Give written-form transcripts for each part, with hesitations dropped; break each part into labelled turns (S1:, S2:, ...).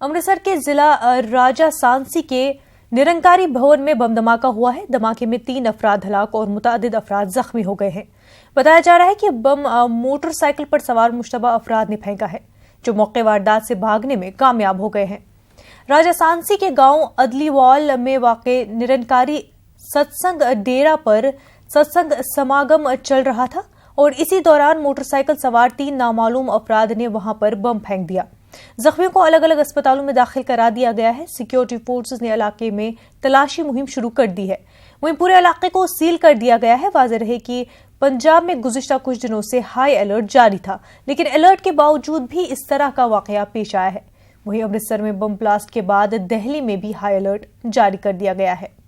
S1: अमृतसर के जिला राजासांसी के निरंकारी भवन में बम धमाका हुआ है। धमाके में 3 अफराद हलाक और मुतअद्दिद अफराद जख्मी हो गए हैं। बताया जा रहा है कि बम मोटरसाइकिल पर सवार मुश्तबा अफराद ने फेंका है, जो मौके वारदात से भागने में कामयाब हो गए हैं। राजासांसी के गांव अदलीवाल में वाक़े निरंकारी सत्संग डेरा पर सत्संग समागम चल रहा था और इसी दौरान मोटरसाइकिल सवार 3 नामालूम अफराद ने वहां पर बम फेंक दिया। जख्मियों को अलग अलग अस्पतालों में दाखिल करा दिया गया है। सिक्योरिटी फोर्सेस ने इलाके में तलाशी मुहिम शुरू कर दी है। वहीं पूरे इलाके को सील कर दिया गया है। वाज़ेह रहे कि पंजाब में गुज़िश्ता कुछ दिनों से हाई अलर्ट जारी था, लेकिन अलर्ट के बावजूद भी इस तरह का वाकया पेश आया है। वहीं अमृतसर में बम ब्लास्ट के बाद दिल्ली में भी हाई अलर्ट जारी कर दिया गया है।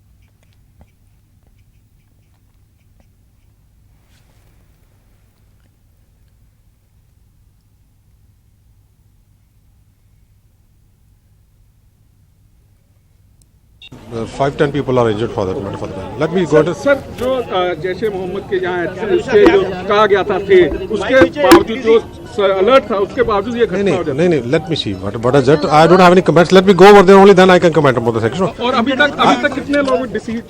S2: Five, 10 people are injured for that matter. Let me go to
S3: sir, जो जैश ए मोहम्मद के यहाँ उसके जो कहा गया था थे, उसके बावजूद जो अलर्ट था, उसके बावजूद ये घटना हो जाती है।
S2: नहीं, let me see what is that. I don't have any comments. Let me go over there only, then I can comment about the section.
S3: और अभी तक कितने लोग disease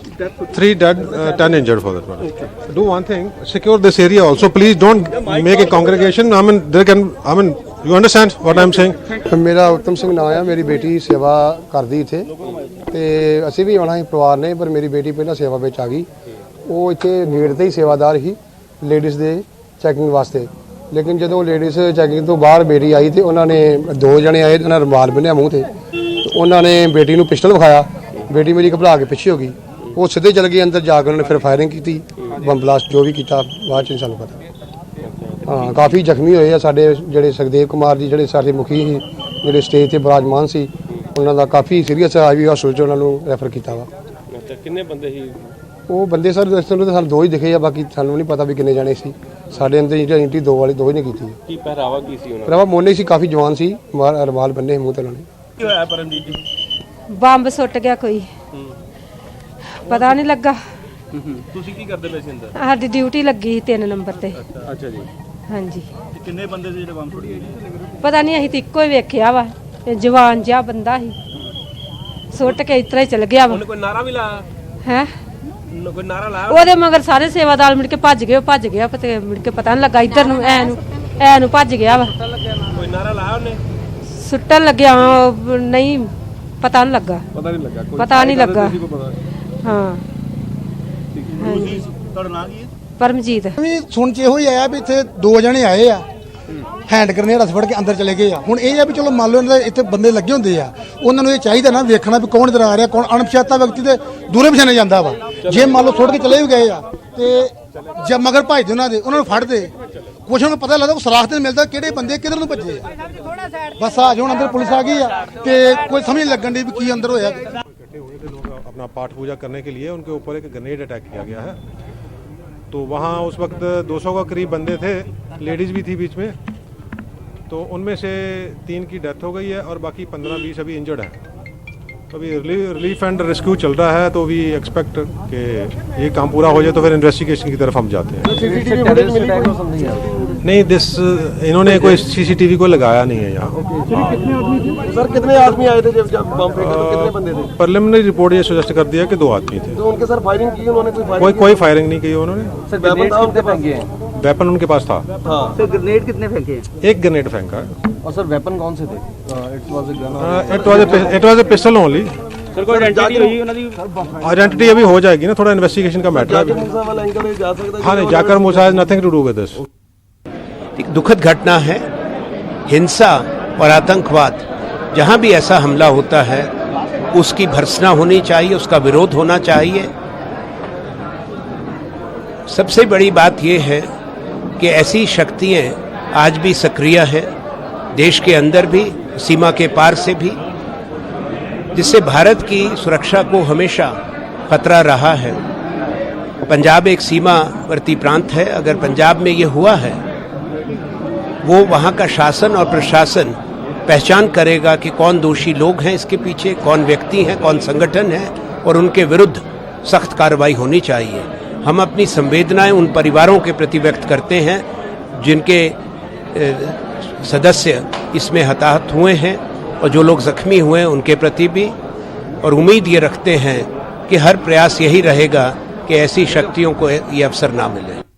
S2: 3 dead, 10 injured for that matter. Okay. Do one thing, secure this area also. Please don't make a congregation. You understand what I'm saying?
S4: मेरा उत्तम सिंह नाम है। मेरी बेटी सेवा करदी थे ਤੇ ਅਸੀਂ ਵੀ ਆਉਣਾ ਸੀ ਪਰਿਵਾਰ ਨੇ, ਪਰ ਮੇਰੀ ਬੇਟੀ ਪਹਿਲਾਂ ਸੇਵਾ ਵਿੱਚ ਆ ਗਈ। ਉਹ ਇੱਥੇ ਗੇਟ ਤੇ ਹੀ ਸੇਵਾਦਾਰ ਸੀ ਲੇਡੀਜ਼ ਦੇ ਚੈਕਿੰਗ ਵਾਸਤੇ, ਲੇਕਿਨ ਜਦੋਂ ਲੇਡੀਜ਼ ਚੈਕਿੰਗ ਤੋਂ ਬਾਹਰ ਬੇਟੀ ਆਈ ਤੇ ਉਹਨਾਂ ਨੇ 2 ਜਣੇ ਆਏ, ਉਹਨਾਂ ਰੁਮਾਲ ਬੰਨਿਆ ਮੂੰਹ ਤੇ, ਉਹਨਾਂ ਨੇ ਬੇਟੀ ਨੂੰ ਪਿਸਟਲ ਵਿਖਾਇਆ। ਬੇਟੀ ਮੇਰੀ ਘਬਰਾ ਕੇ ਪਿੱਛੇ ਹੋ ਗਈ। ਉਹ ਸਿੱਧੇ ਚਲ ਗਏ ਅੰਦਰ, ਜਾ ਕੇ ਉਹਨਾਂ ਨੇ ਫਿਰ ਫਾਇਰਿੰਗ ਕੀਤੀ, ਬੰਬ ਬਲਾਸਟ ਜੋ ਵੀ ਕੀਤਾ ਬਾਅਦ ਚ ਸਾਨੂੰ ਪਤਾ। हाँ, काफ़ी जख्मी होए साडे जिहड़े सुखदेव कुमार जी जिहड़े साडे मुखी ही जिहड़े स्टेज ते विराजमान सी, उन्हां दा काफ़ी सीरीयस आई हॉस्पिटल च उन्हां नूं रैफर कीता वा।
S3: अच्छा, किन्ने बंदे ही
S4: वो बंदे सर इस तरह सानूं 2 ही दिखे आ, बाकी सानूं नहीं पता भी किन्ने जाने सी। साडे अंदर एंट्री 2 वाली 2 ही ने कीती।
S3: की पहरावा की सी उन्हां
S4: पहरावा मोने सी, काफ़ी जवान सी, रुमाल बन्ने मूंह ते उन्हां ने।
S3: की होया परमजीत जी?
S5: बंब सुट गया, कोई पता नहीं लगा।
S3: ਤੁਸੀਂ ਕੀ ਕਰਦੇ ਪਏ ਸੀ ਅੰਦਰ?
S5: साडी ड्यूटी लगी 3 नंबर ते।
S3: अच्छा जी।
S5: हाँ जी।
S3: किन्ने बंदे से ਜਿਹੜੇ ਬੰਬ ਥੋੜੀ
S5: पता नहीं, असीं तो इक्को ही वेखिया वा, जवान जिहा बंदा ही सुट के इतना ही चल गया वा।
S3: कोई नारा भी लाया
S5: है?
S3: कोई नारा लाया?
S5: ਉਹਦੇ ਮਗਰ ਸਾਰੇ ਸੇਵਾਦਾਰ ਮੁੜ ਕੇ ਭੱਜ ਗਏ ਪਤੇ ਮੁੜ ਕੇ ਪਤਾ ਨਹੀਂ ਲੱਗਾ, ਇੱਧਰ ਨੂੰ ਐ ਨੂੰ ਭੱਜ ਗਿਆ ਵਾ।
S3: ਕੋਈ ਨਾਰਾ ਲਾਇਆ ਉਹਨੇ?
S5: ਸੁੱਟਣ ਲੱਗਿਆ ਨਹੀਂ, ਪਤਾ ਨਹੀਂ ਲੱਗਾ। ਪਤਾ ਨਹੀਂ ਲੱਗਾ। ਹਾਂ।
S3: ਤੁਹਾਡਾ ਨਾਮ ਕੀ ਹੈ?
S5: परमजीत।
S6: सुन च ਇਹੋ ਹੀ ਆਇਆ ਵੀ ਇੱਥੇ 2 ਜਣੇ ਆਏ ਆ, ਹੈਂਡ ਗ੍ਰੇਨੇਡ ਹੱਥ ਫੜ ਕੇ ਅੰਦਰ ਚਲੇ ਗਏ ਆ। ਹੁਣ ਇਹ ਆ ਵੀ ਚਲੋ ਮੰਨ ਲਓ ਇਹਨਾਂ ਦੇ ਇੱਥੇ ਬੰਦੇ ਲੱਗੇ ਹੁੰਦੇ ਆ, ਉਹਨਾਂ ਨੂੰ ਇਹ ਚਾਹੀਦਾ ਨਾ ਵੇਖਣਾ ਵੀ ਕੌਣ ਇਧਰ ਆ ਰਿਹਾ, ਕੌਣ ਅਣਪਛਾਤਾ ਵਿਅਕਤੀ ਤੇ ਦੂਰੇ ਪਛਾਣਿਆ ਜਾਂਦਾ ਵਾ। ਜੇ ਮੰਨ ਲਓ ਸੁੱਟ ਕੇ ਚਲੇ ਵੀ ਗਏ ਆ ਤੇ ਜੇ ਮਗਰ ਭੱਜਦੇ ਉਹਨਾਂ ਨੂੰ ਫੜਦੇ, ਕੁਛ ਨੂੰ ਪਤਾ ਲੱਗਦਾ, ਉਹ ਸਰਾਖ ਤੇ ਮਿਲਦਾ ਕਿਹੜੇ ਬੰਦੇ ਕਿਧਰ ਨੂੰ ਭੱਜੇ ਆ। ਬਸ ਆ ਹੁਣ ਅੰਦਰ ਪੁਲਿਸ ਆ ਗਈ ਆ ਤੇ ਕੋਈ ਸਮਝ ਨਹੀਂ ਲੱਗਣ ਦੀ ਵੀ ਕੀ ਅੰਦਰ ਹੋਇਆ।
S2: अपना पाठ पूजा करने के लिए उनके ऊपर एक ग्रेनेड अटैक किया गया है। तो वहाँ उस वक्त 200 का करीब बंदे थे, लेडीज़ भी थी बीच में। तो उनमें से 3 की डेथ हो गई है और बाकी 15-20 अभी इंजर्ड है। तो अभी रिलीफ एंड रेस्क्यू चल रहा है। तो वी एक्सपेक्ट कि ये काम पूरा हो जाए तो फिर इन्वेस्टिगेशन की तरफ हम जाते हैं। नहीं, इन्होंने कोई सीसीटीवी को लगाया नहीं है यहाँ।
S3: सर, कितने आदमी आए थे जब बम फेंका तो कितने बंदे थे?
S2: प्रिलिमिनरी रिपोर्ट ये सजेस्ट कर दिया कि 2 आदमी थे।
S3: तो उनके सर फायरिंग की उन्होंने? कोई
S2: फायरिंग नहीं की उन्होंने।
S3: सर, वेपन था उनके पास?
S2: वेपन उनके पास था।
S3: हाँ। सर, ग्रेनेड कितने फेंके?
S2: 1 ग्रेनेड फेंका है।
S3: और सर वेपन कौन से थे?
S2: It was a pistol only.
S3: Sir, कोई आइडेंटिटी हुई उन्होंने?
S2: आइडेंटिटी अभी हो जाएगी ना, थोड़ा इन्वेस्टिगेशन का मैटर है। हाँ, नहीं, Zakir Musa has nothing to do with this.
S7: एक दुखद घटना है। हिंसा और आतंकवाद, जहां भी ऐसा हमला होता है उसकी भर्त्सना होनी चाहिए, उसका विरोध होना चाहिए। सबसे बड़ी बात यह है कि ऐसी शक्तियां आज भी सक्रिय है, देश के अंदर भी, सीमा के पार से भी, जिससे भारत की सुरक्षा को हमेशा खतरा रहा है। पंजाब एक सीमावर्ती प्रांत है। अगर पंजाब में ये हुआ है, वो वहाँ का शासन और प्रशासन पहचान करेगा कि कौन दोषी लोग हैं इसके पीछे, कौन व्यक्ति हैं, कौन संगठन है, और उनके विरुद्ध सख्त कार्रवाई होनी चाहिए। हम अपनी संवेदनाएं उन परिवारों के प्रति व्यक्त करते हैं जिनके सदस्य इसमें हताहत हुए हैं, और जो लोग जख्मी हुए हैं उनके प्रति भी, और उम्मीद ये रखते हैं कि हर प्रयास यही रहेगा कि ऐसी शक्तियों को ये अवसर ना मिले।